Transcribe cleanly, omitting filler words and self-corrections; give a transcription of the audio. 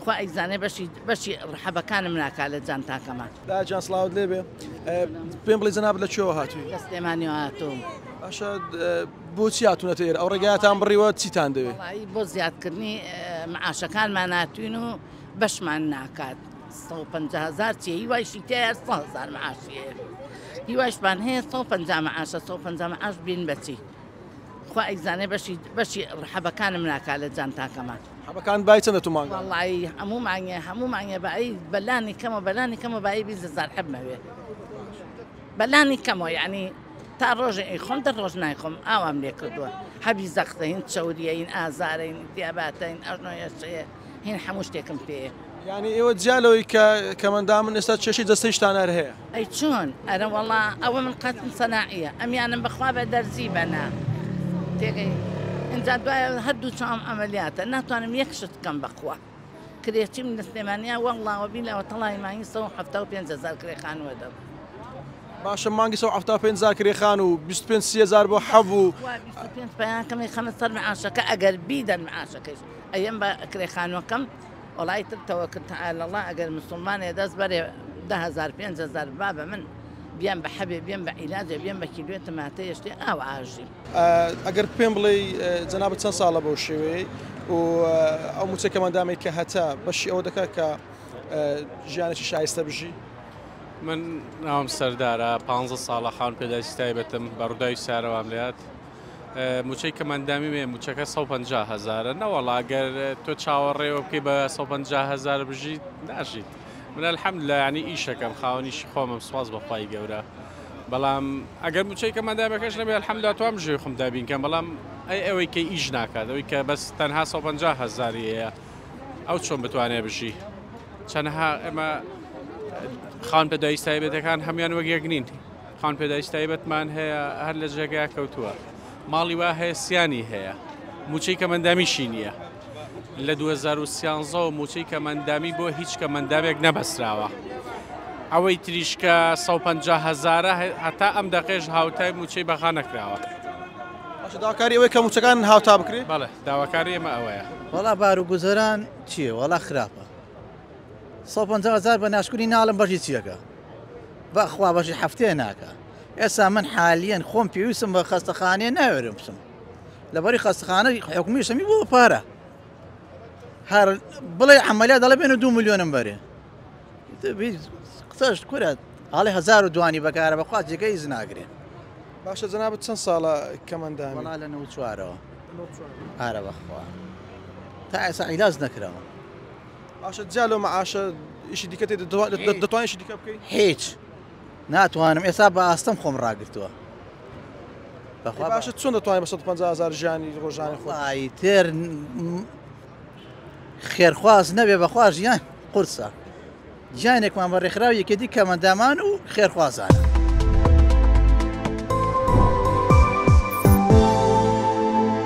خوا ئەیزانێ بەشی ڕەحەبەکانم ناکات لە جانتاکەمان. داجان سڵاوت لێبێ پێم بڵێ جەناب لە چێوە هاتووی؟ لە سلێمانیەوە هاتووم. باشە بۆچی هاتوونەتە ئێرە؟ ئەو ڕێگایەتان بڕیوە چیتان دەوێت؟ وڵی بۆ زیادکردنی معاشەکانمان ناتوین و بەشمان ناکات. 150,000 چیە هیوایشی تایە 100,000 معاشیە. هیوایشمان هەیە 150 معاشە 150 معاش بین بەچی. خوا ئەیزانێ بەشی ڕەحەبەکانم ناکات لە جانتاکەمان. حەبەکان بای چەندە تومان؟ وڵی هەمومانە بەعی بەلانی کەمە بای 20,000 حبمەوێ. بەلانی کەمەوە یعنی تا ڕۆژێ ئەیخۆم دە ڕۆژ نایخۆم ئاوام لێ کردووە. هەبی زەختە هین چەوریە هین ئازارە هین دیاباتە هین ئەژنۆیەشەیە هین هەموو شتێکم پێیە. یعنی ئێوە جیالەوەی کە مندامن ئێستا چێشی جەستەیشتانە هەیە؟ ئەی چۆن؟ ئەرە وەڵا ئەوە من قەتم سەناعیە ئەمیانم بەخوا بە دەرزی بەنا تێگەی اینجا دوایە هەردوو چام ئەمەلیاتە ناتوانم یەک شت بکەم بەخوا. کرێچیم لە سلێمانیا وەڵڵاوە بیلەوە تەڵای مانگی 175,000 کرێخانوە دەم. باشە مانگی 175,000 کرێخان و 25,000 بۆ حەبوو 25 پەیانکەمی خەمە سەر معاشەکە ئەگەر بیدەن معاشەکەش ئەیەم بە کرێخانوەکەم وڵای ترتەوە کرد تەعالەڵڵا ئەگەر موسڵمانێ دەست بەرێ 10,000 5,000 با بە من بیان بە حەبێ بیان بە عیلاجە بیان بە کیلوێ تەماتە هێشتێ ئاو ئاژی. ئەگەر پێم بڵێ جەنابەت چەند ساڵە بەو شێوەیە و ئەو موچێکە مندامێک کە هەتا بەشی ئەوە دەکات کە ژیانێکی شایستە بژی؟ من ناوم سەردارە 15 ساڵە خاون پێداویستی تایبەتم بە ڕووداوی سارەوام لات. موچەی کە مندامی وێ موچەکە 150,000 نەوەڵا ئەگەر تۆ چاوەڕێوە بکەی بە 150,000 بژیت ناژیت. من الحەمدولillah ینی ئیشەکەم خاوەنیشی خۆمم سواز بەخوای گەورە. بەڵام ئەگەر موچەی کە مندامەکەش نەبێ الحەمدولillah توام ژێ خۆم دابینکەم بەڵام ئەوەی کە ئیش ناکات ئەوەی کە بەس تەنها 150,000 هەیە ئەو چۆن بتوانێ بژی؟ چەندها ئێمە خاون پێداویستی تایبەتەکان هەمویان وەک یەک نین. خاون پێداویستی تایبەتمان هەیە هەر لە جێگای کەوتووە. ماڵی وا هەیە سیانی هەیە. موچەی کە مندامیشی نییە. لە 2013 موچەی کە مندامی بۆ هیچ کە مندامێک نەبەسراوە. ئەوەی تریشکە 150,000 هەتا ئەم دەقێژ هاوتای موچەی بەخا نەکراوە. داواکاری ئەوەی کە موچەکان هاوتا بکرێت؟ بەڵێ داواکاری ئێمە ئەوەیە. وەڵا بار و گوزەران چییە؟ وەڵا خراپە. 150,000 بە ناشکوری ناڵم بەشی چیەکە؟ بەخوا بەشی هەفتەیە ناکە. ئێستا من حالیان خۆم پێویستم بە خەستەخانەیە ناوێرم بچم. لەبەری خەستەخانە حکومیشەمی بۆ پارە. هەر بڵێ عەمەلیات دەڵێ بێنە 2 ملیۆنم بەرێ. قسەش کورە هەڵێ 1000 دوانی بەکارە بەخوا جێگەی هیچ ناگرێ. باشە جەنابەت چەند ساڵە کە مندامی؟ وەڵا لە 94ەوە. ئارە بەخوا. تا ئێستا عیلاج نەکراوە. باشە جیالۆ معاشە ئیشی دیکە دەتوانێت ئیشی دیکە بکەیت؟ هیچ ناتوانم ئێستا بە ئاستەم خۆم ڕاگرتووە. باشە چۆن دەتوانێت بە 150,000 ژیانی ڕۆژانەی خۆت؟ وڵی تێر خێرخواز نەبێ بەخوا ژیان قورسە. گیانێکمان بە ڕێکخراو یەکێتی کە مندامان و خێرخوازانە.